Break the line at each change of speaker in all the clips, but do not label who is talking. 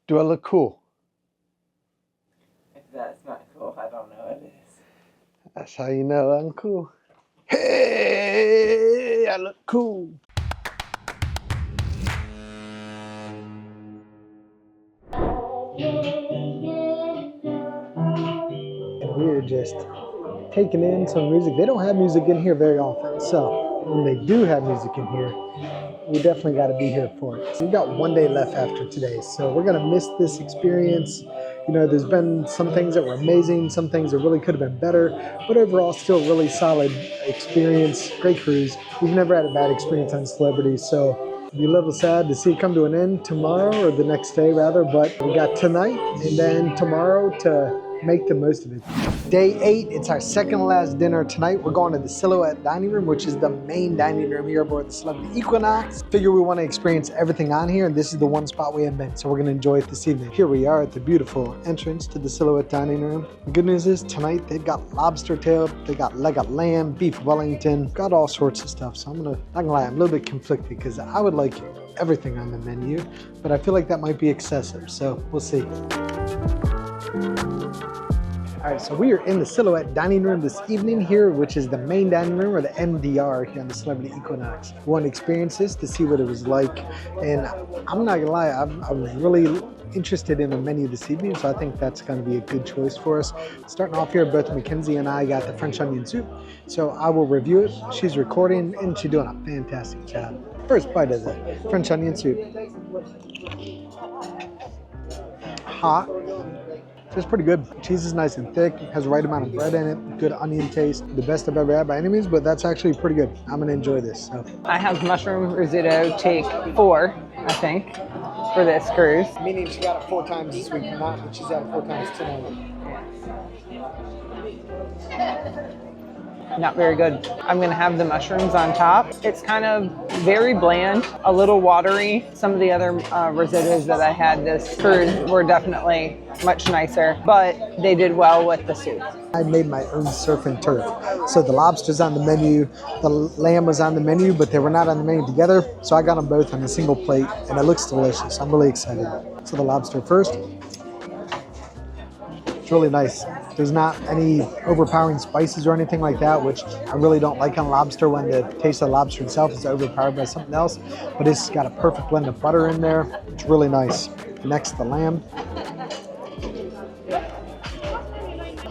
Do I look cool?
If that's not cool, I don't know what it is.
That's how you know I'm cool. Hey, I look cool. And we're just taking in some music. They don't have music in here very often, so when they do have music in here, we definitely got to be here for it. So we've got one day left after today, so we're gonna miss this experience. You know, there's been some things that were amazing, some things that really could have been better, but overall still really solid experience, great cruise. We've never had a bad experience on Celebrity, so it'd be a little sad to see it come to an end tomorrow, or the next day rather, but we got tonight and then tomorrow to make the most of it. Day 8, it's our second to last dinner tonight. We're going to the Silhouette Dining Room, which is the main dining room here aboard the Celebrity Equinox. Figure we want to experience everything on here, and this is the one spot we haven't been, so we're going to enjoy it this evening. Here we are at the beautiful entrance to the Silhouette Dining Room. The good news is tonight they've got lobster tail, they got leg of lamb, beef Wellington, got all sorts of stuff. So not gonna lie, I'm a little bit conflicted because I would like everything on the menu, but I feel like that might be excessive, so we'll see. All right, so we are in the Silhouette Dining Room this evening here, which is the main dining room, or the MDR here on the Celebrity Equinox. We want to experience this to see what it was like, and I'm not gonna lie, I was really interested in the menu this evening, so I think that's gonna be a good choice for us. Starting off here, both Mackenzie and I got the French onion soup, so I will review it. She's recording, and she's doing a fantastic job. First bite of the French onion soup. Hot. It's pretty good. Cheese is nice and thick, has the right amount of bread in it, good onion taste. The best I've ever had by any means, but that's actually pretty good. I'm gonna enjoy this. So.
I have mushroom risotto take 4, I think, for this cruise.
Meaning she got it 4 times this week, not that she's had it 4 times tonight.
Not very good. I'm gonna have the mushrooms on top. It's kind of very bland, a little watery. Some of the other risottos that I had this cruise were definitely much nicer, but they did well with the soup.
I made my own surf and turf. So the lobster's on the menu, the lamb was on the menu, but they were not on the menu together. So I got them both on a single plate, and it looks delicious. I'm really excited. So the lobster first. It's really nice. There's not any overpowering spices or anything like that, which I really don't like on lobster when the taste of the lobster itself is overpowered by something else. But it's got a perfect blend of butter in there. It's really nice. Next, the lamb.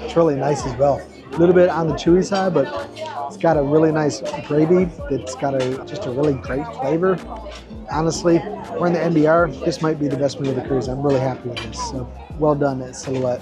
It's really nice as well. A little bit on the chewy side, but it's got a really nice gravy that's got just a really great flavor. Honestly, we're in the NBR. This might be the best meal of the cruise. I'm really happy with this. So well done at Silhouette.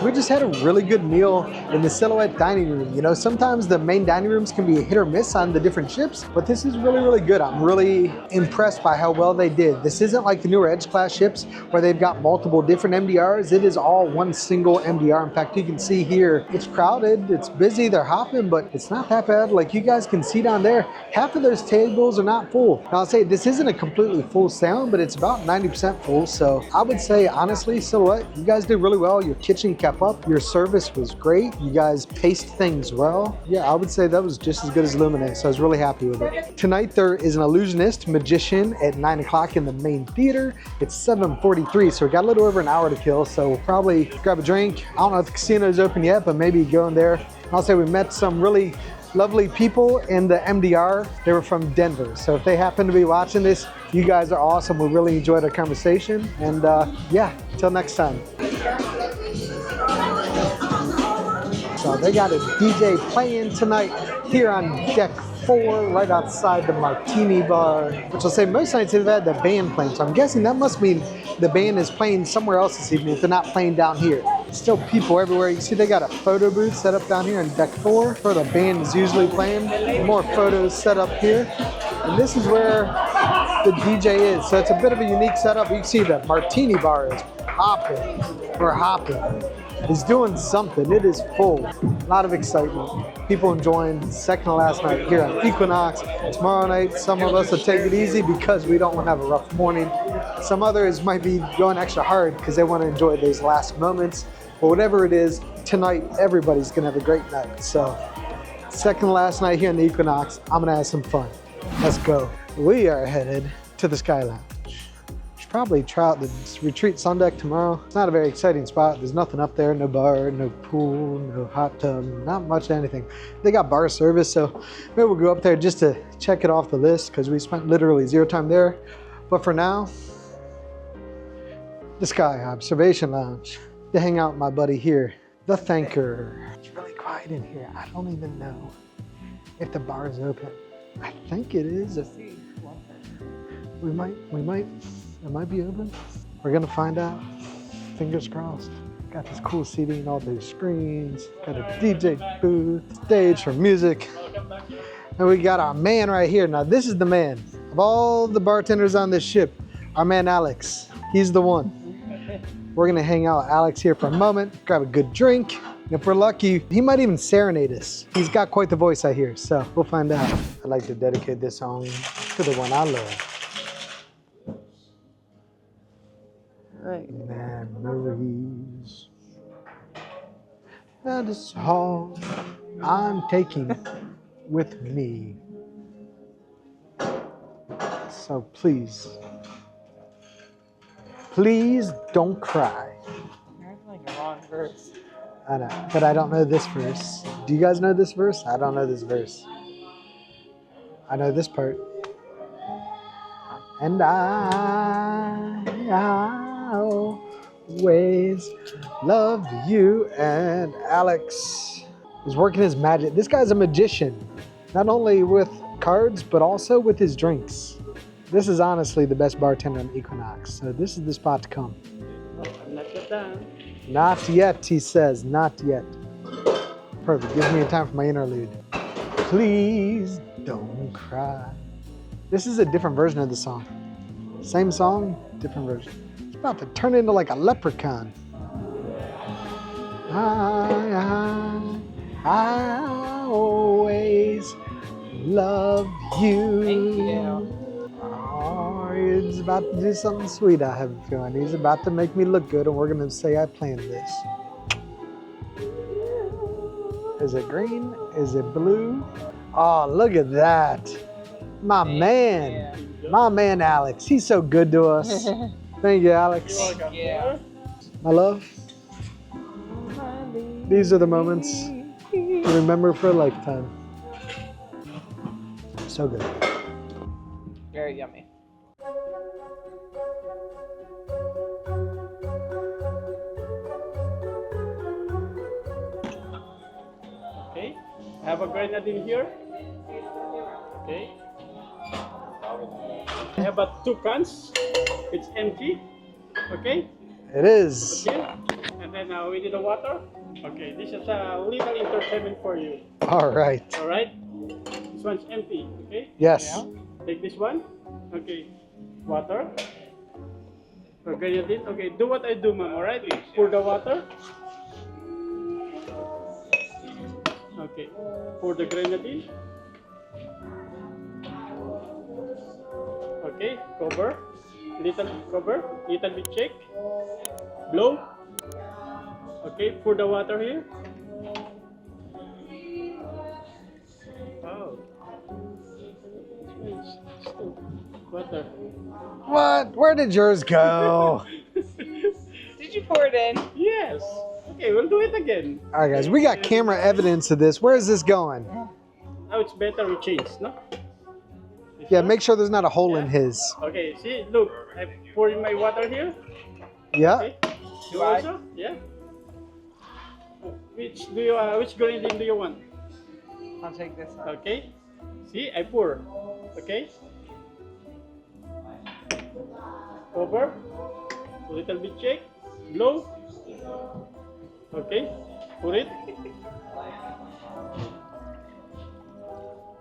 We just had a really good meal in the Silhouette Dining Room. You know, sometimes the main dining rooms can be a hit or miss on the different ships, but this is really, really good. I'm really impressed by how well they did. This isn't like the newer Edge class ships where they've got multiple different MDRs. It is all one single MDR. In fact, you can see here, it's crowded, it's busy, they're hopping, but it's not that bad. Like you guys can see down there, half of those tables are not full. Now I'll say this isn't a completely full salon, but it's about 90% full. So I would say, honestly, Silhouette, you guys did really well. Your kitchen kept up. Your service was great. You guys paced things well. Yeah, I would say that was just as good as Luminae, so I was really happy with it. Tonight there is an Illusionist magician at 9 o'clock in the main theater. It's 7:43, so we got a little over an hour to kill, so we'll probably grab a drink. I don't know if the casino is open yet, but maybe go in there. I'll say we met some really lovely people in the MDR. They were from Denver, so if they happen to be watching this, you guys are awesome. We really enjoyed our conversation, and yeah, until next time. So they got a DJ playing tonight here on deck 4, right outside the Martini Bar, which I'll say most nights they've had the band playing, so I'm guessing that must mean the band is playing somewhere else this evening if they're not playing down here. Still people everywhere. You see they got a photo booth set up down here on deck 4 where the band is usually playing. More photos set up here. And this is where the DJ is. So it's a bit of a unique setup. You can see the Martini Bar is hopping. We're hopping. It's doing something. It is full. A lot of excitement. People enjoying the second to last night here on Equinox. Tomorrow night, some of us will take it easy because we don't want to have a rough morning. Some others might be going extra hard because they want to enjoy those last moments. But whatever it is, tonight, everybody's going to have a great night. So, second to last night here in the Equinox, I'm going to have some fun. Let's go. We are headed to the Sky Lounge. probably try out the retreat Sundeck tomorrow. It's not a very exciting spot. There's nothing up there, no bar, no pool, no hot tub, not much anything. They got bar service, so maybe we'll go up there just to check it off the list because we spent literally 0 time there. But for now, the Sky Observation Lounge to hang out with my buddy here, the Thanker. It's really quiet in here. I don't even know if the bar is open. I think it is. It might be open. We're gonna find out. Fingers crossed. Got this cool seating, all those screens. Got a DJ booth, stage for music. And we got our man right here. Now this is the man. Of all the bartenders on this ship, our man Alex. He's the one. We're gonna hang out with Alex here for a moment, grab a good drink. And if we're lucky, he might even serenade us. He's got quite the voice, I hear, so we'll find out. I'd like to dedicate this song to the one I love. Memories. That is all I'm taking with me. So please don't cry.
You're like a wrong verse.
I know, but I don't know this verse. Do you guys know this verse? I don't know this verse. I know this part. And I'll always love you. And Alex is working his magic. This guy's a magician, not only with cards, but also with his drinks. This is honestly the best bartender on Equinox, so this is the spot to come.
I'm not yet done.
Not yet, he says, not yet. Perfect, gives me a time for my interlude. Please don't cry. This is a different version of the song. Same song, different version. It's about to turn into like a leprechaun. I always love you.
Thank you.
Oh, he's about to do something sweet, I have a feeling. He's about to make me look good, and we're gonna say I planned this. Is it green? Is it blue? Oh, look at that. My man. My man, Alex. He's so good to us. Thank you, Alex.
Yeah.
My love. These are the moments to remember for a lifetime. So good.
Very yummy.
Okay. I have a grenadine here. Okay. I have 2 cans. It's empty. Okay.
It is.
Okay. And then we need the water. Okay. This is a little entertainment for you.
All right.
All right. This one's empty. Okay.
Yes.
Yeah.
Take this one. Okay. Water. Grenadine. Okay. Do what I do, ma'am. All right. Pour the water. Okay. Pour the grenadine. Okay. Cover. Little bit shake. Blow. Okay. Pour the water here. Wow. Water.
What? Where did yours go?
Did you pour it in?
Yes. Okay, we'll do it again.
All right, guys, we got camera evidence of this. Where is this going?
Now it's better we change, no? This
Yeah,
one?
make sure there's not a hole in his.
Okay, see, look, I'm pouring my water here.
Yeah.
Okay. You also? Yeah. Which grenadine do you want?
I'll take this one.
Okay. See, I pour. Okay. Over. A little bit shake. Blow. Okay. Pour it.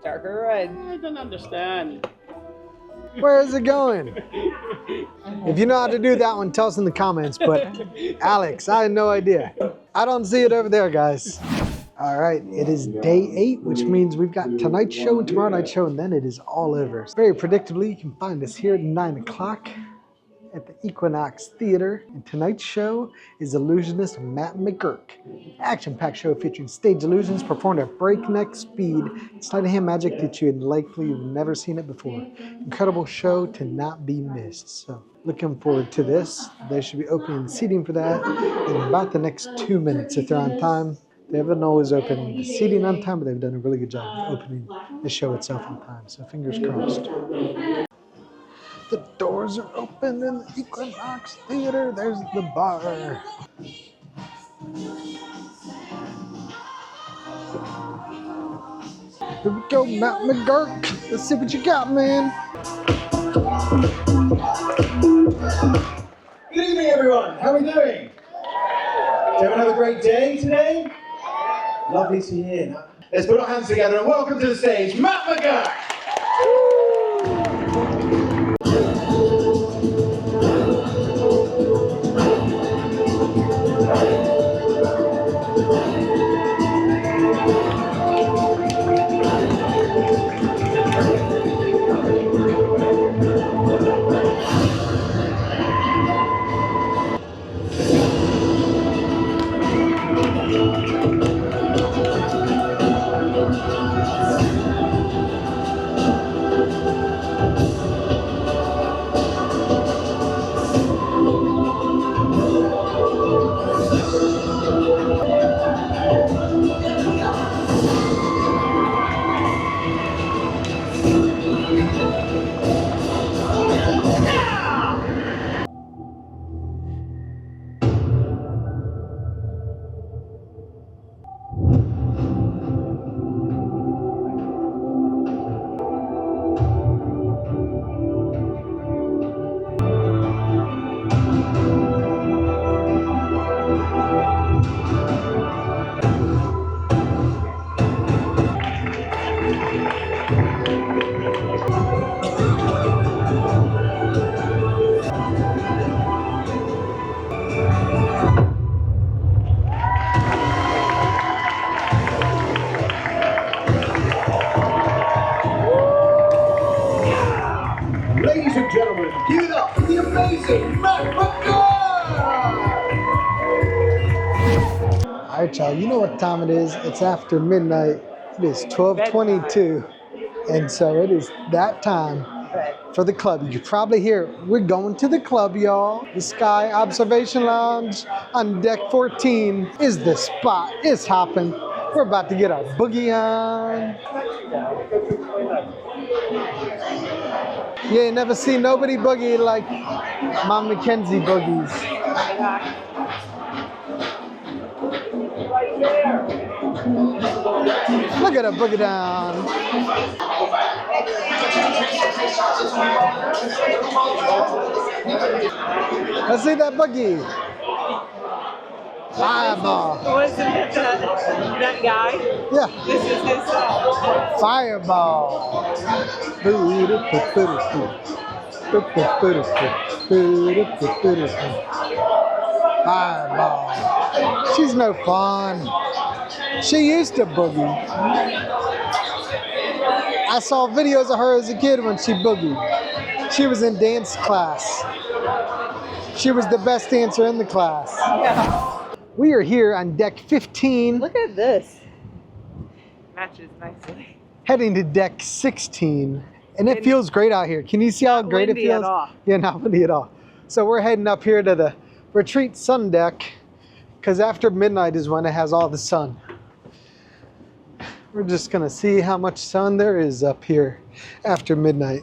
Darker red.
I don't understand.
Where is it going? If you know how to do that one, tell us in the comments. But Alex, I had no idea. I don't see it over there, guys. All right, it is day 8, which means we've got tonight's show and tomorrow night's show, and then it is all over. Very predictably, you can find us here at 9 o'clock at the Equinox Theatre. And tonight's show is Illusionist Matt McGurk. Action-packed show featuring stage illusions performed at breakneck speed, sleight of hand magic that you had likely never seen it before. Incredible show to not be missed. So Looking forward to this. They should be opening the seating for that in about the next 2 minutes if they're on time. They haven't always opened the seating on time, but they've done a really good job of opening the show itself on time. So fingers crossed. The doors are open in the Equinox Theatre. There's the bar. Here we go, Matt McGurk. Let's see what you got, man.
Good evening, everyone. How are we doing? Did everyone have a great day today? Lovely to hear. Let's put our hands together and welcome to the stage, Matt McGurk. Ladies and gentlemen, give it up for the amazing Matt McGurk!
All right, y'all, you know what time it is. It's after midnight. It is 12:22. And so it is that time for the club. You can probably hear it. We're going to the club, y'all. The Sky Observation Lounge on deck 14 is the spot. It's hopping. We're about to get our boogie on. You ain't never seen nobody boogie like Mom Mackenzie boogies. Look at her boogie down. Let's see that boogie. Fireball.
Wasn't it that guy?
Yeah.
This is his song.
Fireball. Fireball. She's no fun. She used to boogie. I saw videos of her as a kid when she boogied. She was in dance class. She was the best dancer in the class.
Yeah.
We are here on deck 15.
Look at this. Matches nicely.
Heading to deck 16. And it feels great out here. Can you see how great it feels?
Not windy at all.
Yeah, not windy at all. So we're heading up here to the retreat Sundeck because after midnight is when it has all the sun. We're just gonna see how much sun there is up here after midnight.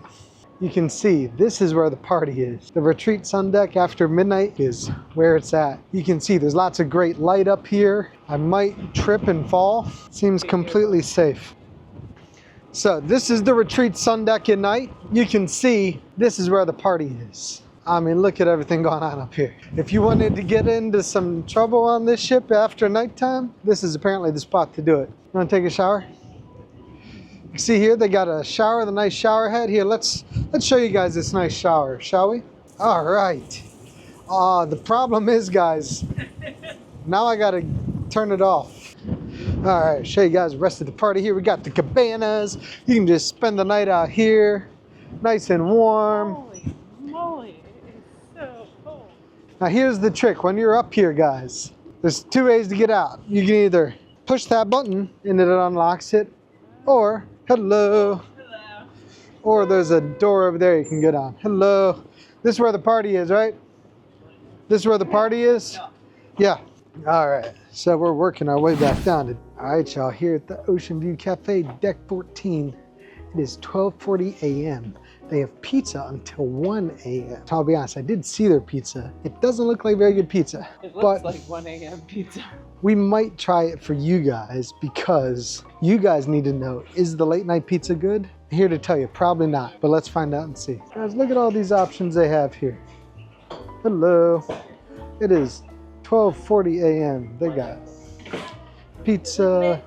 You can see this is where the party is. The retreat Sundeck after midnight is where it's at. You can see there's lots of great light up here. I might trip and fall. Seems completely safe. So this is the retreat Sundeck at night. You can see this is where the party is. I mean, look at everything going on up here. If you wanted to get into some trouble on this ship after nighttime, this is apparently the spot to do it. You wanna take a shower? You see here, they got a shower, the nice shower head. Here, let's show you guys this nice shower, shall we? All right. The problem is, guys, now I gotta turn it off. All right, show you guys the rest of the party here. We got the cabanas. You can just spend the night out here, nice and warm.
Holy moly, it is so cold.
Now here's the trick, when you're up here, guys, there's two ways to get out. You can either push that button and it unlocks it, or hello. Or there's a door over there you can go down. Hello. This is where the party is, right? This is where the party is? Yeah. All right. So we're working our way back down. All right, y'all, here at the Oceanview Cafe, deck 14. It is 12:40 a.m. They have pizza until 1 a.m. I'll be honest, I did see their pizza. It doesn't look like very good pizza.
It looks like 1 a.m. pizza.
We might try it for you guys because you guys need to know, is the late night pizza good? Here to tell you, probably not, but let's find out and see. Guys, look at all these options they have here. Hello. It is 12:40 a.m. They got pizza,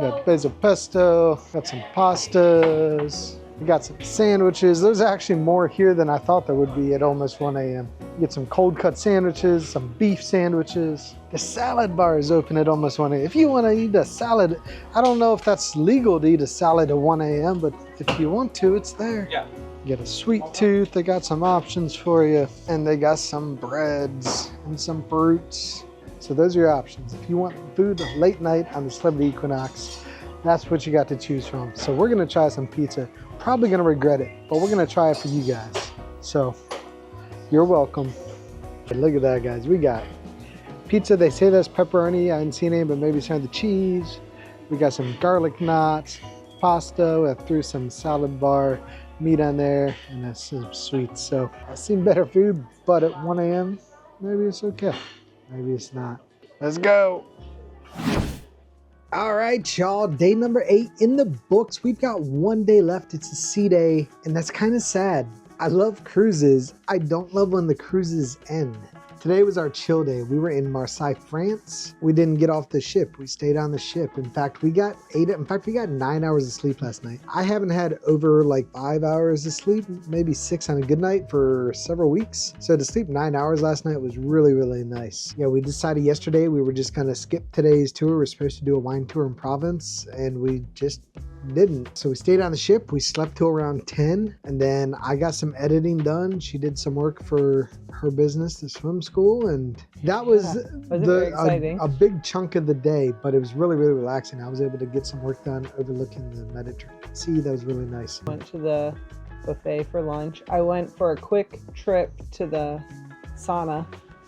got basil pesto, got some pastas, we got some sandwiches. There's actually more here than I thought there would be at almost 1 a.m. You get some cold cut sandwiches, some beef sandwiches. The salad bar is open at almost 1 a.m. If you want to eat a salad, I don't know if that's legal to eat a salad at 1 a.m., but if you want to, it's there.
Yeah.
You get a sweet tooth, they got some options for you, and they got some breads and some fruits. So those are your options. If you want food late night on the Celebrity Equinox, that's what you got to choose from. So we're gonna try some pizza. Probably gonna regret it, but we're gonna try it for you guys. So you're welcome. Look at that, guys. We got pizza. They say that's pepperoni. I haven't seen any, but maybe some of the cheese. We got some garlic knots, pasta. I threw some salad bar, meat on there, and that's some sweets. So I've seen better food, but at 1 a.m., maybe it's okay. Maybe it's not. Let's go. All right, y'all, day number 8 in the books. We've got 1 day left. It's a sea day, and that's kind of sad. I love cruises. I don't love when the cruises end. Today was our chill day. We were in Marseille, France. We didn't get off the ship. We stayed on the ship. In fact, we got 9 hours of sleep last night. I haven't had over like 5 hours of sleep, maybe 6 on a good night for several weeks. So to sleep 9 hours last night was really, really nice. Yeah, we decided yesterday we were just gonna skip today's tour. We're supposed to do a wine tour in Provence, and we just didn't. So we stayed on the ship. We slept till around 10, and then I got some editing done. She did some work for her business, the swim school, and that was a big chunk of the day, but it was really, really relaxing. I was able to get some work done overlooking the Mediterranean Sea. That was really nice.
Went to the buffet for lunch. I went for a quick trip to the sauna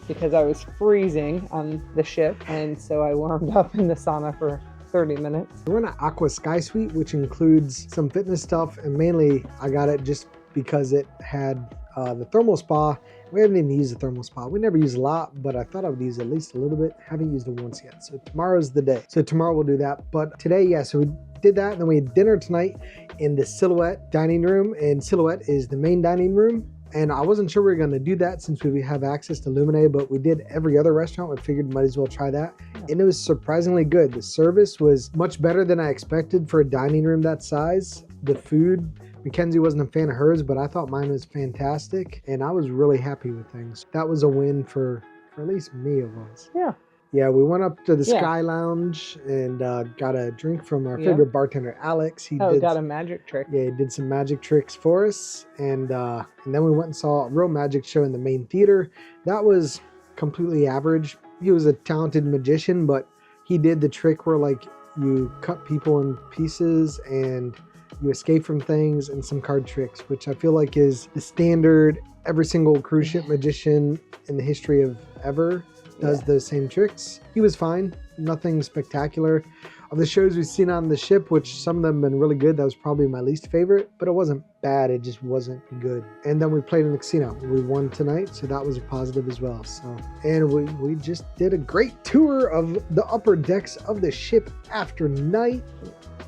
because I was freezing on the ship, and so I warmed up in the sauna for 30 minutes.
We're in an Aqua Sky Suite, which includes some fitness stuff, and mainly I got it just because it had the thermal spa. We haven't even used the thermal spa. We never use a lot, but I thought I would use at least a little bit. Haven't used it once yet. So tomorrow's the day. So tomorrow we'll do that. But today, yeah, so we did that, and then we had dinner tonight in the Silhouette dining room, and Silhouette is the main dining room. And I wasn't sure we were going to do that since we have access to Luminae, but we did every other restaurant. We figured might as well try that. And it was surprisingly good. The service was much better than I expected for a dining room that size. The food, Mackenzie wasn't a fan of hers, but I thought mine was fantastic. And I was really happy with things. That was a win for at least me, it was.
Yeah.
Yeah, we went up to the Sky Lounge and got a drink from our favorite bartender, Alex. He
got a magic trick.
Yeah, he did some magic tricks for us. And then we went and saw a real magic show in the main theater. That was completely average. He was a talented magician, but he did the trick where like you cut people in pieces and you escape from things, and some card tricks, which I feel like is the standard. Every single cruise ship magician in the history of ever does those same tricks. He was fine, nothing spectacular. Of the shows we've seen on the ship, which some of them have been really good, that was probably my least favorite, but it wasn't bad, it just wasn't good. And then we played in the casino. We won tonight, so that was a positive as well. So, and we just did a great tour of the upper decks of the ship after night.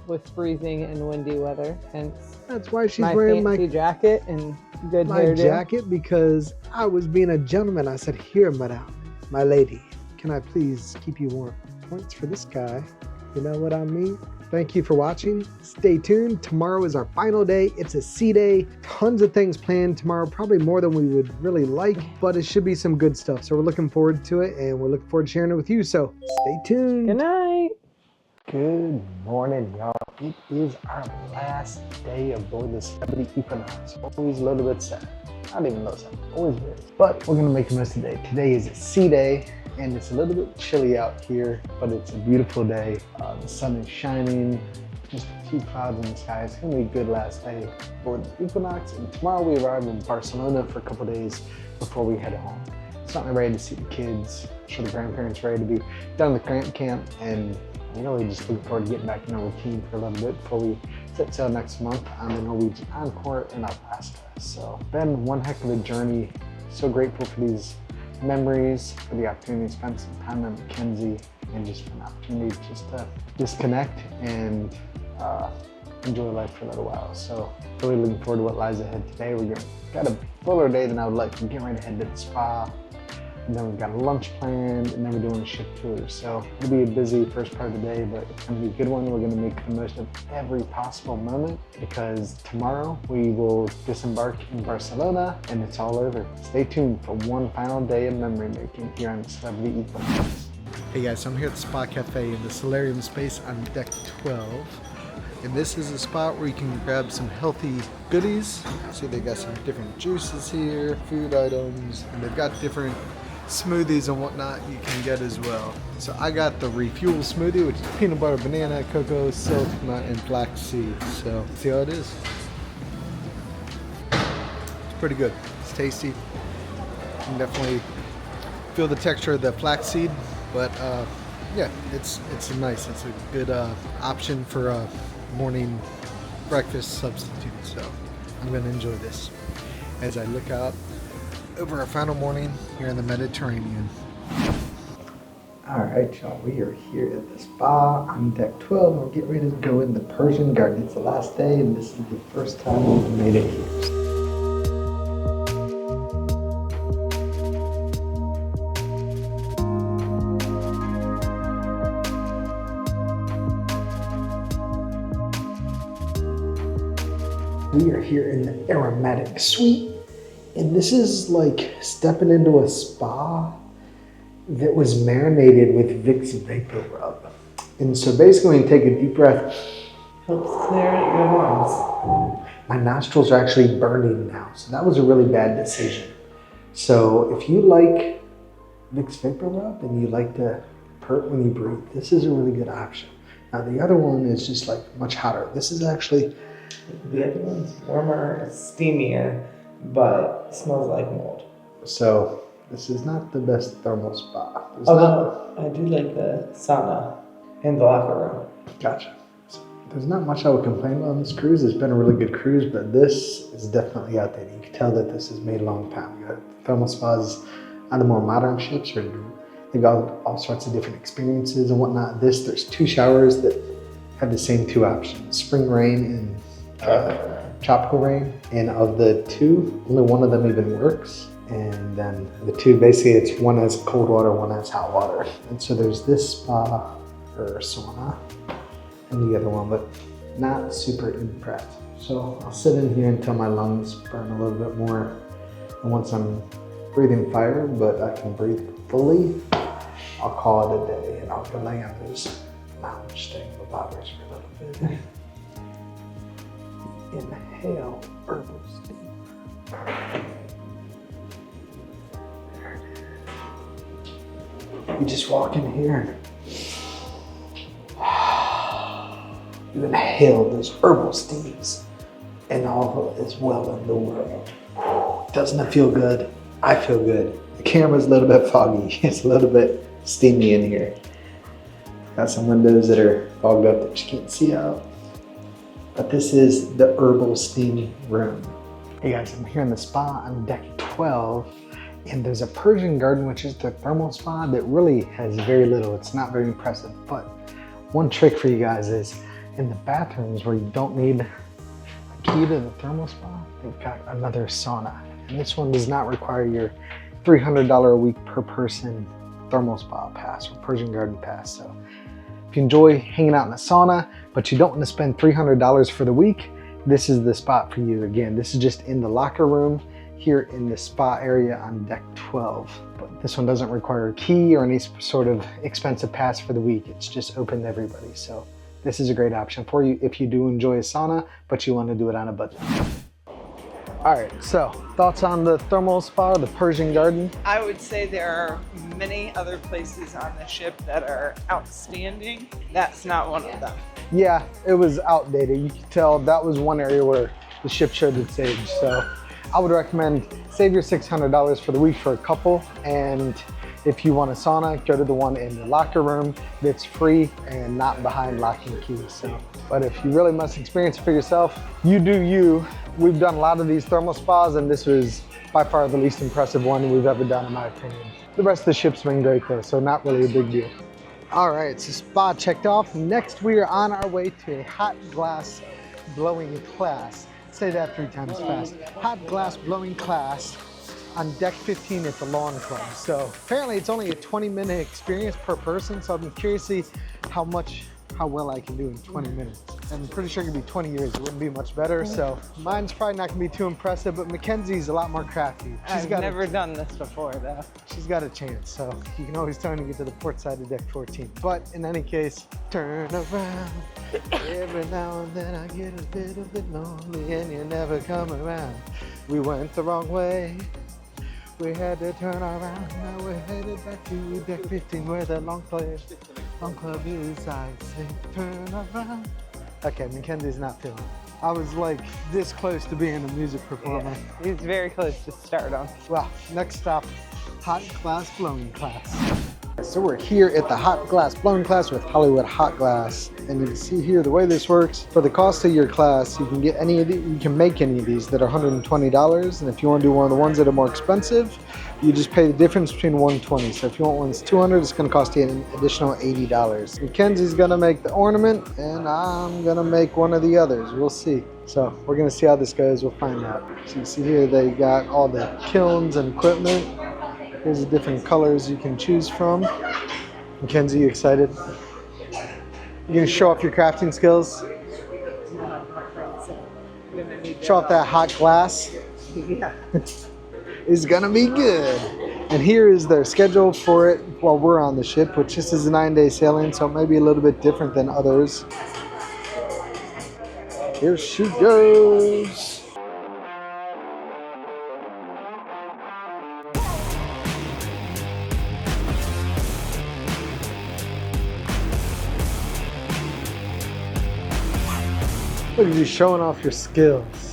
With freezing and windy weather, hence
that's why she's wearing my
jacket and good hairdo.
Jacket, because I was being a gentleman. I said, "Here, madame, my lady, can I please keep you warm?" Points for this guy. You know what I mean? Thank you for watching. Stay tuned. Tomorrow is our final day. It's a sea day. Tons of things planned tomorrow, probably more than we would really like, but it should be some good stuff. So we're looking forward to it, and we're looking forward to sharing it with you. So stay tuned.
Good night.
Good morning, y'all. It is our last day aboard the Celebrity Equinox. Always a little bit sad. Not even though sad, always good. But we're gonna make the most of the day. Today is a sea day, and it's a little bit chilly out here, but it's a beautiful day. The sun is shining, just a few clouds in the sky. It's gonna be a good last day for the Equinox, and tomorrow we arrive in Barcelona for a couple days before we head home. Certainly ready to see the kids, I'm sure the grandparents ready to be done with grant camp, and I'm really just looking forward to getting back in our routine for a little bit before we set sail next month on the Norwegian Encore in Alaska. So been one heck of a journey. So grateful for these memories, for the opportunity to spend some time with Mackenzie, and just for an opportunity just to disconnect and enjoy life for a little while. So really looking forward to what lies ahead today. Got a fuller day than I would like. We're getting ready to head to the spa, and then we've got a lunch planned, and then we're doing a ship tour. So it'll be a busy first part of the day, but it's gonna be a good one. We're gonna make the most of every possible moment, because tomorrow we will disembark in Barcelona and it's all over. Stay tuned for one final day of memory making here on Celebrity Equinox. Hey guys, so I'm here at the Spa Cafe in the solarium space on deck 12. And this is a spot where you can grab some healthy goodies. See, they got some different juices here, food items, and they've got different smoothies and whatnot you can get as well. So I got the refuel smoothie, which is peanut butter, banana, cocoa, silk nut, and flax seed. So see how it is. It's pretty good. It's tasty. You can definitely feel the texture of the flax seed, but yeah, it's nice. It's a good option for a morning breakfast substitute. So I'm gonna enjoy this as I look out over our final morning here in the Mediterranean. All right, y'all, we are here at the spa on deck 12. We're getting ready to go in the Persian Garden. It's the last day, and this is the first time we've made it here. We are here in the aromatic suite, and this is like stepping into a spa that was marinated with Vicks Vapor Rub. And so basically, when you take a deep breath,
Helps clear your lungs.
my nostrils are actually burning now. So that was a really bad decision. So if you like Vicks Vapor Rub and you like to purr when you breathe, this is a really good option. Now the other one is just like much hotter. This is actually,
The other one's warmer, steamier, but smells like mold.
so this is not the best thermal spa. It's
Although I do like the sauna in the locker room.
Gotcha. So there's not much I would complain about on this cruise. It's been a really good cruise, but this is definitely outdated. You can tell that this is made a long time. You got thermal spas on the more modern ships, or they got all sorts of different experiences and whatnot. There's 2 showers that have the same 2 options: spring rain and tropical rain. And of the 2, only one of them even works. And then the 2, basically it's one has cold water, one has hot water. And so there's this spa or sauna and the other one, but not super impressed. So I'll sit in here until my lungs burn a little bit more. And once I'm breathing fire, but I can breathe fully, I'll call it a day, and I'll go lay on this lounge thing with bobbers for a little bit. Inhale herbal steam. There it is. You just walk in here. You inhale those herbal steams, and all is well in the world. Doesn't it feel good? I feel good. The camera's a little bit foggy. It's a little bit steamy in here. Got some windows that are fogged up that you can't see out. But this is the herbal steam room. Hey guys, I'm here in the spa on deck 12, and there's a Persian Garden, which is the thermal spa that really has very little. It's not very impressive, but one trick for you guys is in the bathrooms where you don't need a key to the thermal spa, they've got another sauna. And this one does not require your $300 a week per person thermal spa pass or Persian Garden pass. So if you enjoy hanging out in a sauna, but you don't want to spend $300 for the week, this is the spot for you. Again, this is just in the locker room here in the spa area on deck 12. But this one doesn't require a key or any sort of expensive pass for the week. It's just open to everybody. So this is a great option for you if you do enjoy a sauna, but you want to do it on a budget. All right, so thoughts on the thermal spa, the Persian Garden?
I would say there are many other places on the ship that are outstanding. That's not one of them.
Yeah, it was outdated. You could tell that was one area where the ship showed its age. So I would recommend save your $600 for the week for a couple. And if you want a sauna, go to the one in the locker room that's free and not behind lock and key. So, but if you really must experience it for yourself, you do you. We've done a lot of these thermal spas, and this was by far the least impressive one we've ever done, in my opinion. The rest of the ship's been great though, so not really a big deal. All right, so spa checked off. Next, we are on our way to a hot glass blowing class. Say that 3 times fast. Hot glass blowing class on deck 15 at the Lawn Club. So apparently it's only a 20-minute experience per person, so I'm curious to see how well I can do in 20 minutes. I'm pretty sure it could be 20 years, it wouldn't be much better. So mine's probably not gonna be too impressive, but Mackenzie's a lot more crafty.
I've never done this before though.
She's got a chance, so you can always tell her to get to the port side of deck 14. But in any case, turn around. Every now and then I get a little bit lonely and you never come around. We went the wrong way. We had to turn around. Now we're headed back to deck 15 where the Lawn Club is. I say turn around. Okay, Mackenzie's not feeling it. I was like this close to being a music performer.
Yeah, he's very close to stardom.
Well, next stop, hot glass blowing class. So we're here at the hot glass blowing class with Hollywood Hot Glass. And you can see here the way this works. For the cost of your class, you can get any of these, you can make any of these that are $120. And if you want to do one of the ones that are more expensive, you just pay the difference between $120. So if you want one that's $200, it's going to cost you an additional $80. Mackenzie's going to make the ornament and I'm going to make one of the others. We'll see. So we're going to see how this goes. We'll find out. So you see here they got all the kilns and equipment. Here's the different colors you can choose from. Mackenzie, you excited? You gonna show off your crafting skills? Show off that hot glass?
Yeah.
It's gonna be good. And here is their schedule for it while we're on the ship, which this is a 9-day sailing, so it may be a little bit different than others. Here she goes. Look at you showing off your skills.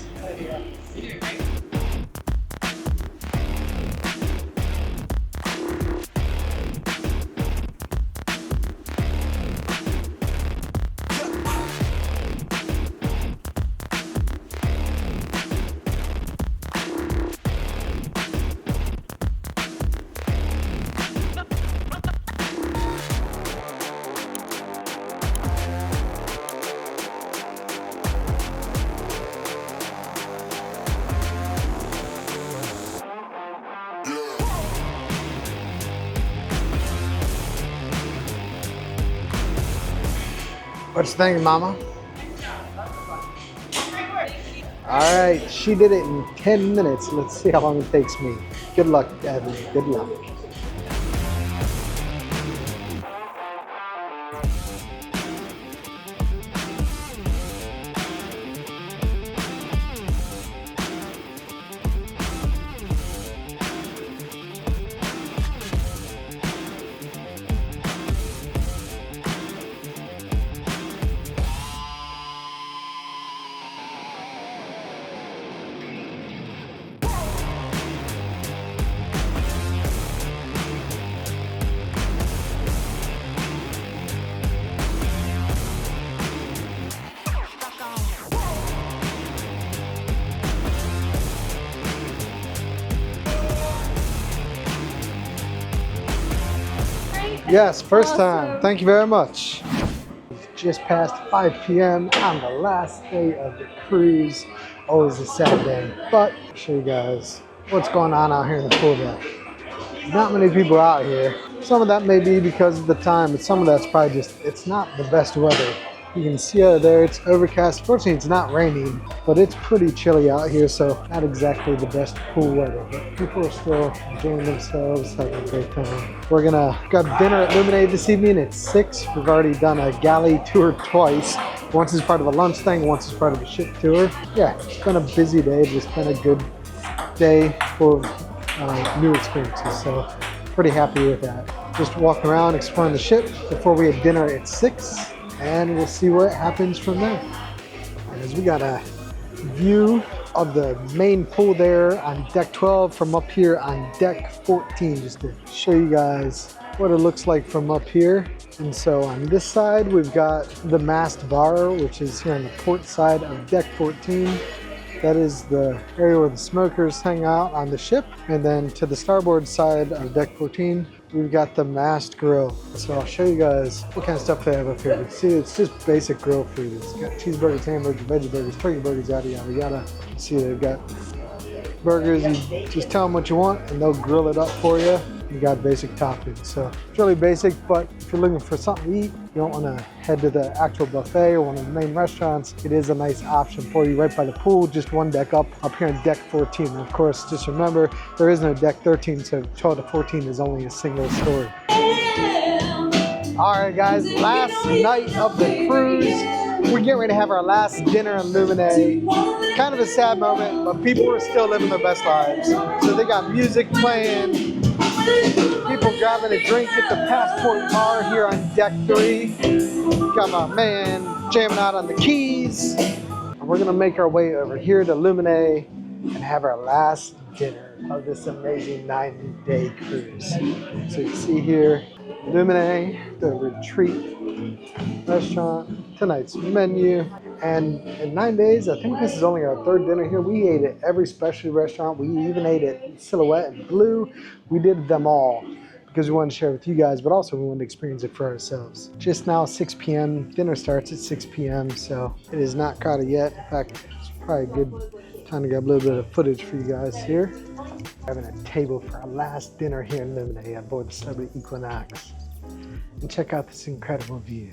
What you thinking, Mama? All right, she did it in 10 minutes. Let's see how long it takes me. Good luck, Evan. Good luck. Yes, first time. Thank you very much. It's just past 5 p.m. on the last day of the cruise. Always a sad day, but I'll show you guys what's going on out here in the pool deck. Not many people out here. Some of that may be because of the time, but some of that's probably just, it's not the best weather You can see out there it's overcast. Fortunately, it's not raining, but it's pretty chilly out here, so not exactly the best pool weather. But people are still enjoying themselves, having a great time. We're gonna grab dinner at Luminae this evening at 6. We've already done a galley tour twice. Once as part of a lunch thing, once as part of a ship tour. Yeah, it's been a busy day. It's been a good day full of new experiences, so pretty happy with that. Just walking around, exploring the ship before we have dinner at 6, and we'll see what happens from there. As we got a view of the main pool there on deck 12 from up here on deck 14, just to show you guys what it looks like from up here. And so on this side, we've got the mast bar, which is here on the port side of deck 14. That is the area where the smokers hang out on the ship. And then to the starboard side of deck 14, we've got the mast grill. So I'll show you guys what kind of stuff they have up here. You see, it's just basic grill food. It's got cheeseburgers, hamburgers, veggie burgers, turkey burgers, yada, yada, yada. See, they've got burgers. You just tell them what you want and they'll grill it up for you. You got basic toppings. So it's really basic, but if you're looking for something to eat, you don't want to head to the actual buffet or one of the main restaurants, it is a nice option for you right by the pool, just one deck up here on deck 14. And of course, just remember, there is no deck 13, so 12 to 14 is only a single story. All right, guys, last night of the cruise. We're getting ready to have our last dinner in Luminae. Kind of a sad moment, but people are still living their best lives. So they got music playing, people grabbing a drink at the passport bar here on deck 3. Got my man jamming out on the keys. And we're gonna make our way over here to Luminae and have our last dinner of this amazing 9-day cruise. So you see here, Luminae, the retreat restaurant, tonight's menu. And in 9 days, I think this is only our 3rd dinner here. We ate at every specialty restaurant. We even ate at Silhouette and Blue. We did them all because we wanted to share with you guys, but also we wanted to experience it for ourselves. Just now, 6 p.m. Dinner starts at 6 p.m., so it is not crowded yet. In fact, it's probably a good time to get a little bit of footage for you guys here. Having a table for our last dinner here in Luminae on board the Celebrity Equinox. And check out this incredible view.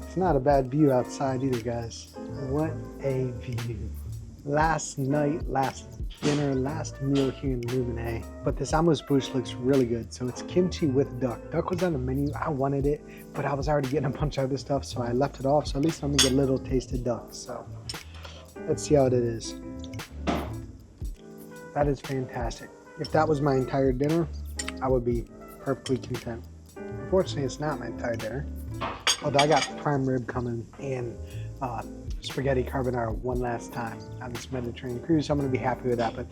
It's not a bad view outside either, guys. What a view. Last night, last dinner, last meal here in Luminae. But this amuse-bouche looks really good. So it's kimchi with duck. Duck was on the menu. I wanted it, but I was already getting a bunch of other stuff, so I left it off. So at least I'm gonna get a little taste of duck. So let's see how it is. That is fantastic. If that was my entire dinner, I would be perfectly content. Unfortunately, it's not my entire dinner. Although I got prime rib coming and spaghetti carbonara one last time on this Mediterranean cruise, so I'm gonna be happy with that. But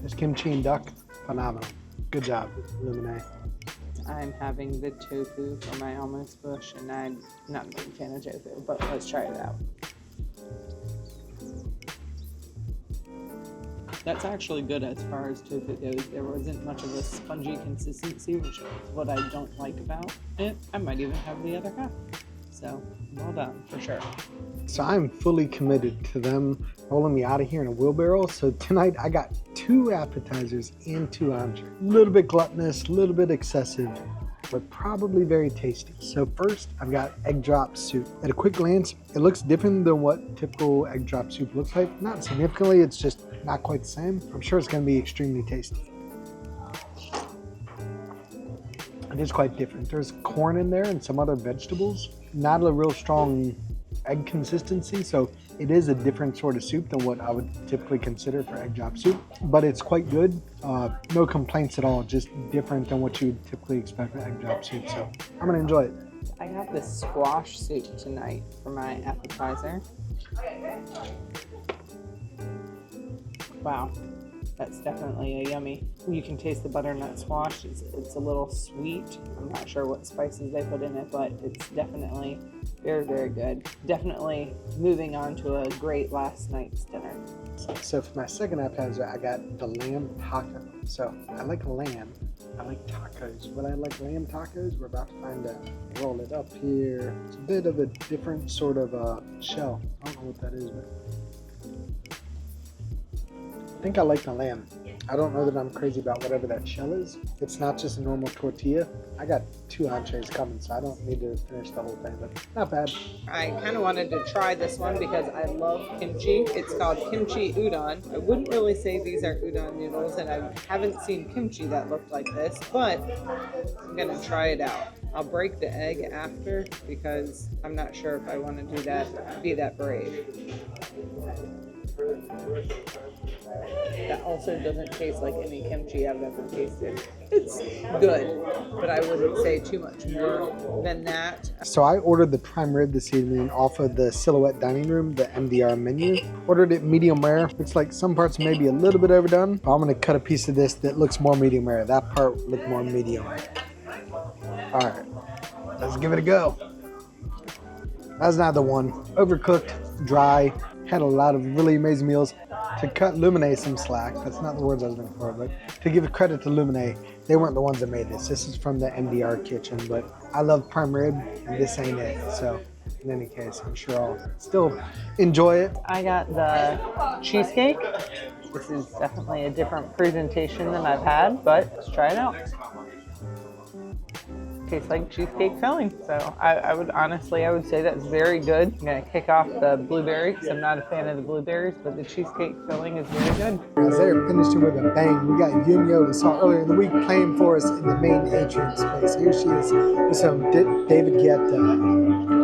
this kimchi and duck, phenomenal. Good job, Luminae.
I'm having the tofu for my amuse-bouche, and I'm not a big fan of tofu, but let's try it out. That's actually good as far as tofu goes. There wasn't much of a spongy consistency, which is what I don't like about it. I might even have the other half. So, well done, for sure.
So I'm fully committed to them rolling me out of here in a wheelbarrow. So tonight I got 2 appetizers and 2 entrees. A little bit gluttonous, a little bit excessive, but probably very tasty. So first, I've got egg drop soup. At a quick glance, it looks different than what typical egg drop soup looks like. Not significantly, it's just not quite the same. I'm sure it's gonna be extremely tasty. It is quite different. There's corn in there and some other vegetables. Not a real strong egg consistency, so it is a different sort of soup than what I would typically consider for egg drop soup, but it's quite good. No complaints at all, just different than what you would typically expect for egg drop soup, so I'm gonna enjoy it.
I got this squash soup tonight for my appetizer. Wow, that's definitely a yummy. You can taste the butternut squash. It's a little sweet. I'm not sure what spices they put in it, but it's definitely very, very good. Definitely moving on to a great last night's dinner.
So for my second appetizer, I got the lamb taco. So I like lamb. I like tacos. Would I like lamb tacos? We're about to find out. Roll it up here. It's a bit of a different sort of shell. I don't know what that is, but I think I like the lamb. I don't know that I'm crazy about whatever that shell is. It's not just a normal tortilla. I got 2 entrees coming, so I don't need to finish the whole thing, but not bad.
I kind of wanted to try this one because I love kimchi. It's called kimchi udon. I wouldn't really say these are udon noodles, and I haven't seen kimchi that looked like this, but I'm gonna try it out. I'll break the egg after because I'm not sure if I want to do that, be that brave. That also doesn't taste like any kimchi I've ever tasted. It's good, but I wouldn't say too much more than that.
So I ordered the prime rib this evening off of the Silhouette Dining Room, the MDR menu. Ordered it medium rare. Looks like some parts may be a little bit overdone, but I'm gonna cut a piece of this that looks more medium rare. That part looked more medium. All right, let's give it a go. That's not the one. Overcooked, dry, had a lot of really amazing meals. To cut Luminae some slack, that's not the words I was looking for, but to give credit to Luminae, they weren't the ones that made this. This is from the MDR kitchen, but I love prime rib, and this ain't it. So in any case, I'm sure I'll still enjoy it.
I got the cheesecake. This is definitely a different presentation than I've had, but let's try it out. Tastes like cheesecake filling, so I would say that's very good. I'm gonna kick off the blueberry because I'm not a fan of the blueberries, but the cheesecake filling is very good.
Isaiah finished it with a bang. We got Yumia, we saw earlier in the week, playing for us in the main Atrium space. Here she is with some David Guetta.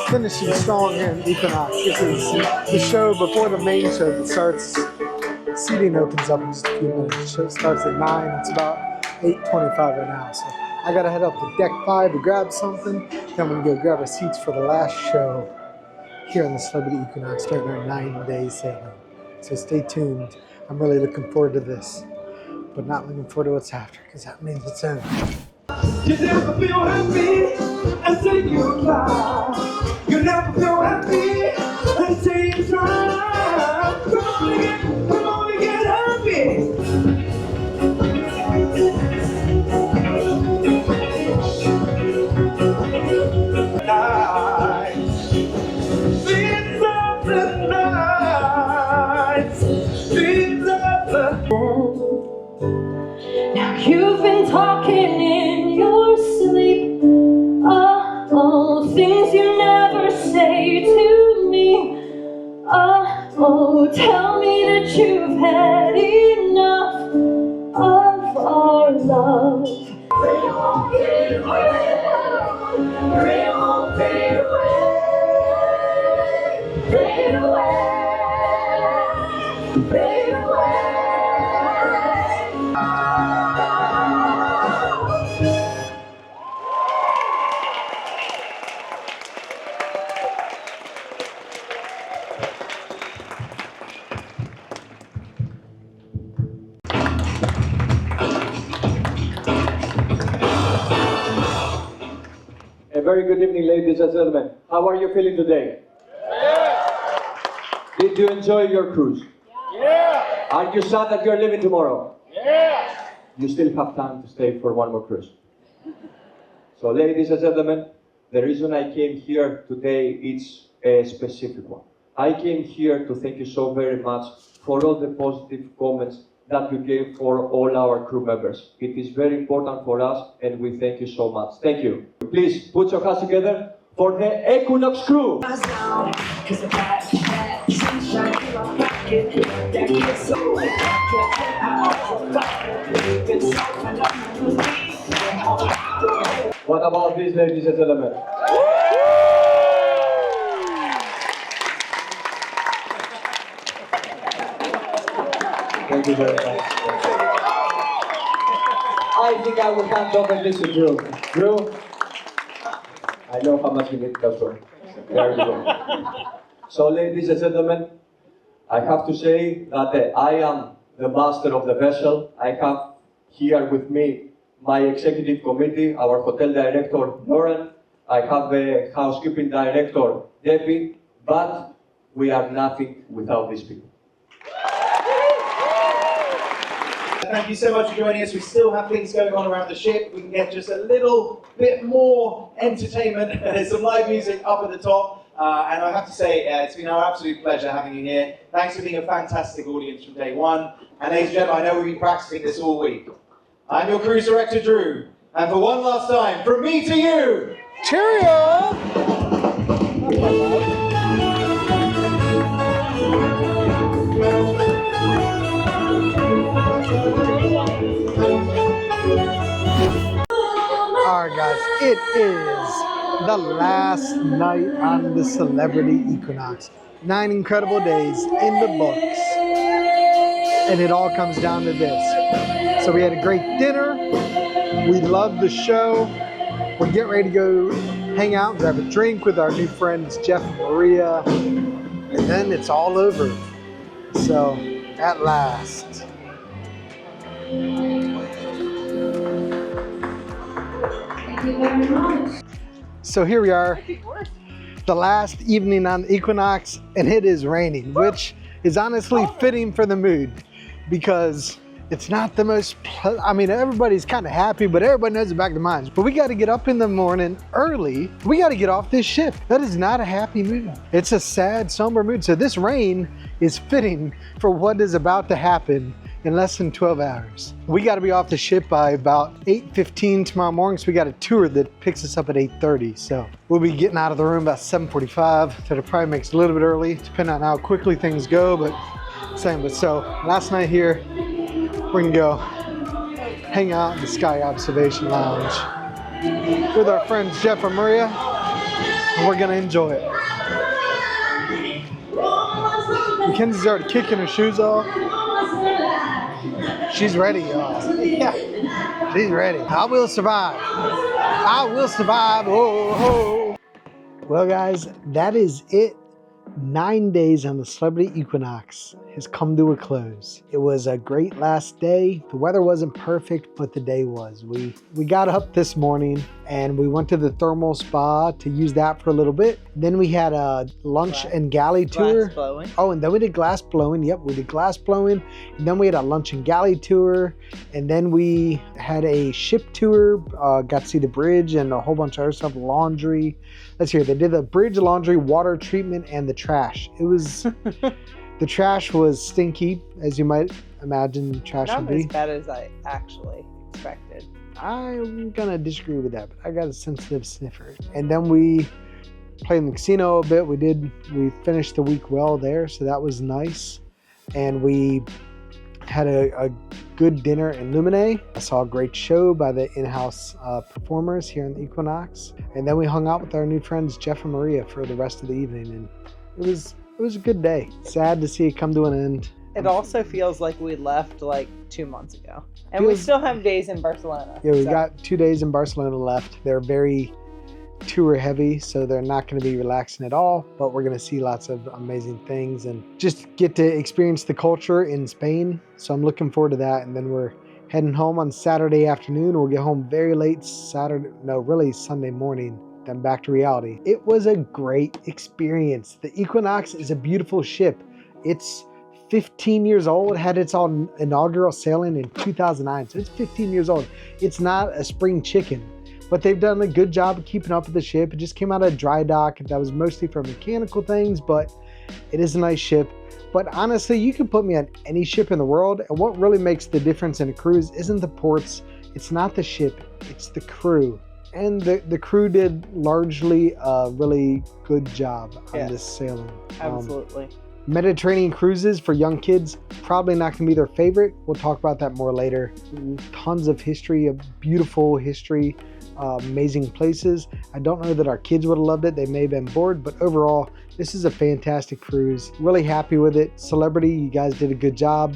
Finishing strong here in Equinox. This is the show before the main show that starts. Seating opens up in just a few minutes. The show starts at 9. It's about 8:25 right now. So I gotta head up to deck 5 to grab something. Then I'm gonna go grab our seats for the last show here on the Celebrity Equinox during our 9-day sailing. So stay tuned. I'm really looking forward to this, but not looking forward to what's after, because that means it's over.
You never feel happy until you try. You never feel happy until you try. Come on and get happy.
Now you've been talking in your sleep. Oh, things you never say to me. Oh, tell me that you've had enough of our love. We won't fade away. We won't fade away. Fade away. Fade away.
A very good evening, ladies and gentlemen. How are you feeling today? Yeah. Did you enjoy your cruise? Yeah. Are you sad that you're leaving tomorrow? Yeah. You still have time to stay for one more cruise. So, ladies and gentlemen, the reason I came here today is a specific one. I came here to thank you so very much for all the positive comments that you gave for all our crew members. It is very important for us, and we thank you so much. Thank you. Please put your hands together for the Equinox crew. What about this, ladies and gentlemen? Thank you very much. I think I will hand over this to Drew. Drew, I know how much you need that for. There you go. So, ladies and gentlemen, I have to say that I am the master of the vessel. I have here with me my executive committee, our hotel director, Lauren. I have the housekeeping director, Debbie, but we are nothing without these people.
Thank you so much for joining us. We still have things going on around the ship. We can get just a little bit more entertainment. There's some live music up at the top. And I have to say, it's been our absolute pleasure having you here. Thanks for being a fantastic audience from day one. And ladies and gentlemen, I know we've been practicing this all week. I'm your cruise director, Drew. And for one last time, from me to you,
Cheerio! Alright guys, it is the last night on the Celebrity Equinox. 9 incredible days in the books. And it all comes down to this. So we had a great dinner. We loved the show. We're getting ready to go hang out and grab a drink with our new friends Jeff and Maria. And then it's all over. So, at last. So here we are, the last evening on the Equinox, and it is raining, which is honestly fitting for the mood because it's not the most, I mean, everybody's kind of happy, but everybody knows the back of their minds. But we got to get up in the morning early. We got to get off this ship. That is not a happy mood. It's a sad, somber mood. So this rain is fitting for what is about to happen in less than 12 hours. We got to be off the ship by about 8:15 tomorrow morning. So we got a tour that picks us up at 8:30. So we'll be getting out of the room about 7:45. So it probably makes it a little bit early, depending on how quickly things go, but same. But so last night here, we're gonna go hang out in the Sky Observation Lounge with our friends Jeff and Maria, and we're gonna enjoy it. Mackenzie's already kicking her shoes off. She's ready, y'all. Yeah, she's ready. I will survive. I will survive. Oh, oh. Well, guys, that is it. 9 days on the Celebrity Equinox has come to a close. It was a great last day. The weather wasn't perfect, but the day was. We got up this morning and we went to the thermal spa to use that for a little bit. Then we had a lunch and galley tour.
Glass blowing.
Oh, and then we did glass blowing. Yep, we did glass blowing. And then we had a lunch and galley tour. And then we had a ship tour. Got to see the bridge and a whole bunch of other stuff, laundry. Let's hear. They did the bridge, laundry, water treatment, and the trash. It was, the trash was stinky, as you might imagine trash
Not
would be.
as bad as I actually expected.
I'm gonna disagree with that, but I got a sensitive sniffer. And then we played in the casino a bit. We finished the week well there, so that was nice. And we had a good dinner in Luminae. I saw a great show by the in-house performers here in the Equinox. And then we hung out with our new friends Jeff and Maria for the rest of the evening, and it was a good day. Sad to see it come to an end.
It also feels like we left like 2 months ago. And we
Feels-
still have days in Barcelona.
Yeah, we
so.
got 2 days in Barcelona left. They're very tour heavy, so they're not going to be relaxing at all, but we're going to see lots of amazing things and just get to experience the culture in Spain. So I'm looking forward to that. And then we're heading home on Saturday afternoon. We'll get home very late Sunday morning, then back to reality. It was a great experience. The Equinox is a beautiful ship. It's 15 years old. It had its inaugural sailing in 2009, so it's 15 years old. It's not a spring chicken, but they've done a good job of keeping up with the ship. It just came out of dry dock. That was mostly for mechanical things, but it is a nice ship. But honestly, you can put me on any ship in the world, and what really makes the difference in a cruise isn't the ports, it's not the ship, it's the crew. And the crew did largely a really good job on this sailing.
Absolutely.
Mediterranean cruises for young kids, probably not gonna be their favorite. We'll talk about that more later. Tons of history, of beautiful history, amazing places. I don't know that our kids would have loved it. They may have been bored, but overall, this is a fantastic cruise. Really happy with it. Celebrity, you guys did a good job.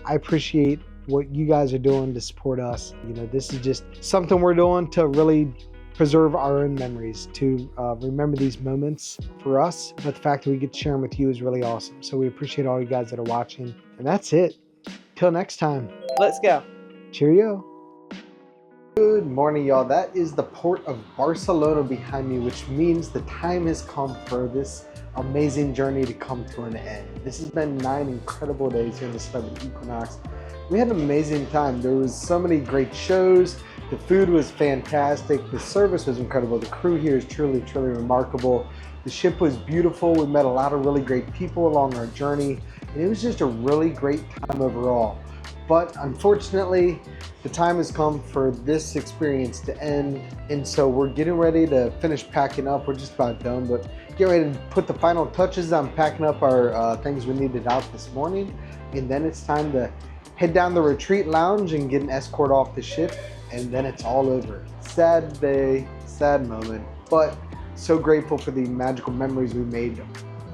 I appreciate what you guys are doing to support us. You know, this is just something we're doing to really preserve our own memories, to remember these moments for us, but the fact that we get to share them with you is really awesome. So we appreciate all you guys that are watching, and that's it. Till next time.
Let's go.
Cheerio. Good morning, y'all. That is the port of Barcelona behind me, which means the time has come for this amazing journey to come to an end. This has been 9 incredible days here in the Celebrity Equinox. We had an amazing time. There was so many great shows. The food was fantastic. The service was incredible. The crew here is truly, truly remarkable. The ship was beautiful. We met a lot of really great people along our journey, and it was just a really great time overall. But unfortunately, the time has come for this experience to end, and so we're getting ready to finish packing up. We're just about done, but get ready to put the final touches on packing up our things we needed out this morning, and then it's time to head down the retreat lounge and get an escort off the ship, and then it's all over. Sad day, sad moment, but so grateful for the magical memories we made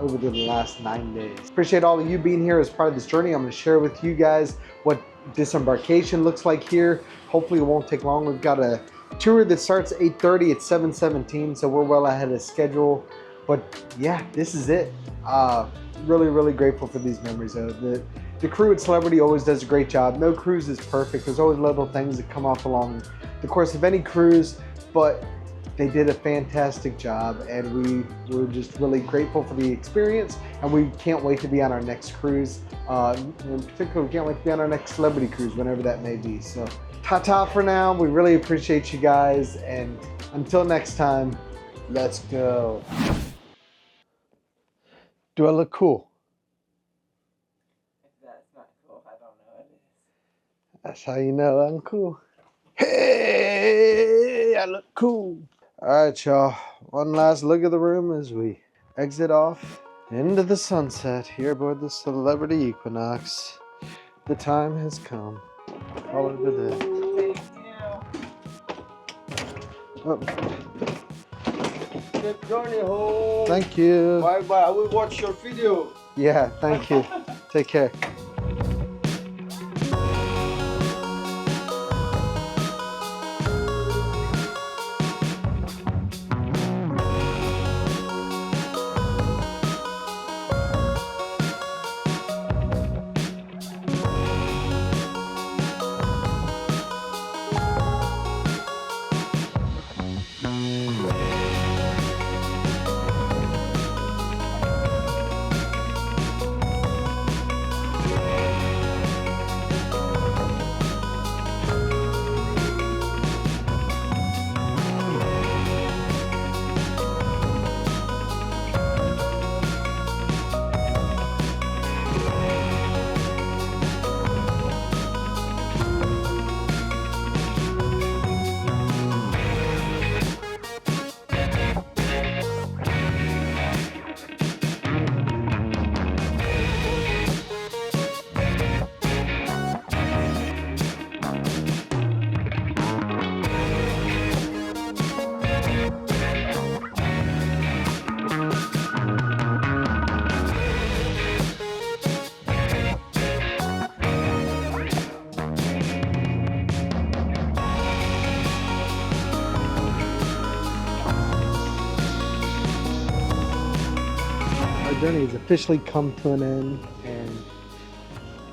over the last 9 days. Appreciate all of you being here as part of this journey. I'm going to share with you guys what disembarkation looks like here. Hopefully it won't take long. We've got a tour that starts at 8:30 at 7:17, so we're well ahead of schedule. But yeah, this is it. Really, really grateful for these memories. The crew at Celebrity always does a great job. No cruise is perfect. There's always little things that come up along the course of any cruise, but they did a fantastic job, and we're just really grateful for the experience, and we can't wait to be on our next cruise. In particular, we can't wait to be on our next Celebrity cruise, whenever that may be. So ta-ta for now. We really appreciate you guys, and until next time, let's go. Do I look cool?
That's not cool. I don't know it is.
That's how you know I'm cool. Hey, I look cool. All right, y'all. One last look at the room as we exit off into the sunset here aboard the Celebrity Equinox. The time has come. Call it a day. Oh.
Good journey home.
Thank you.
Bye bye. I will watch your video.
Yeah, thank you. Take care. Journey has officially come to an end, and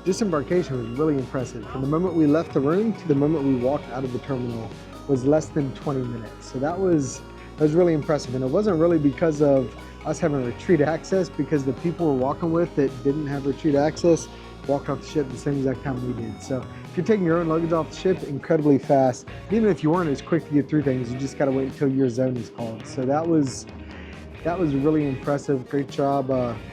disembarkation was really impressive. From the moment we left the room to the moment we walked out of the terminal was less than 20 minutes. So that was really impressive, and it wasn't really because of us having retreat access, because the people we're walking with that didn't have retreat access walked off the ship the same exact time we did. So if you're taking your own luggage off the ship, incredibly fast. Even if you weren't as quick to get through things, you just got to wait until your zone is called. So that was really impressive. Great job,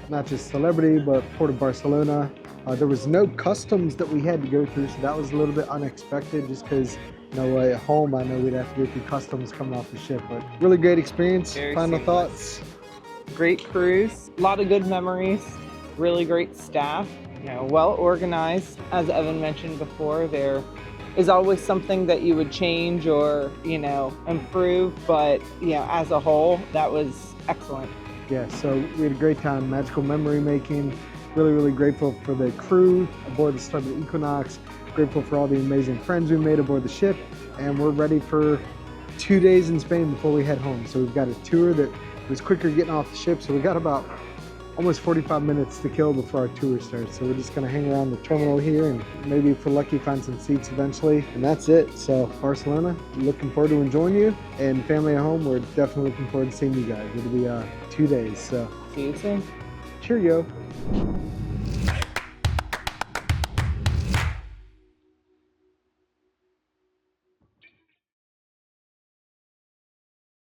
not just Celebrity, but Port of Barcelona. There was no customs that we had to go through, so that was a little bit unexpected, just because, you know, at home I know we'd have to go through customs coming off the ship. But really great experience.
Very
Final
seamless.
thoughts?
Great cruise. A lot of good memories. really great staff, well organized. As Evan mentioned before, there is always something that you would change or, improve, but, as a whole, that was excellent.
Yeah, so we had a great time, magical memory making. Really, really grateful for the crew aboard the Celebrity Equinox. Grateful for all the amazing friends we made aboard the ship. And we're ready for 2 days in Spain before we head home. So we've got a tour that was quicker getting off the ship. So we got about almost 45 minutes to kill before our tour starts. So we're just gonna hang around the terminal here and maybe if we're lucky find some seats eventually. And that's it. So Barcelona, looking forward to enjoying you. And family at home, we're definitely looking forward to seeing you guys. It'll be 2 days, so.
See you soon.
Cheerio.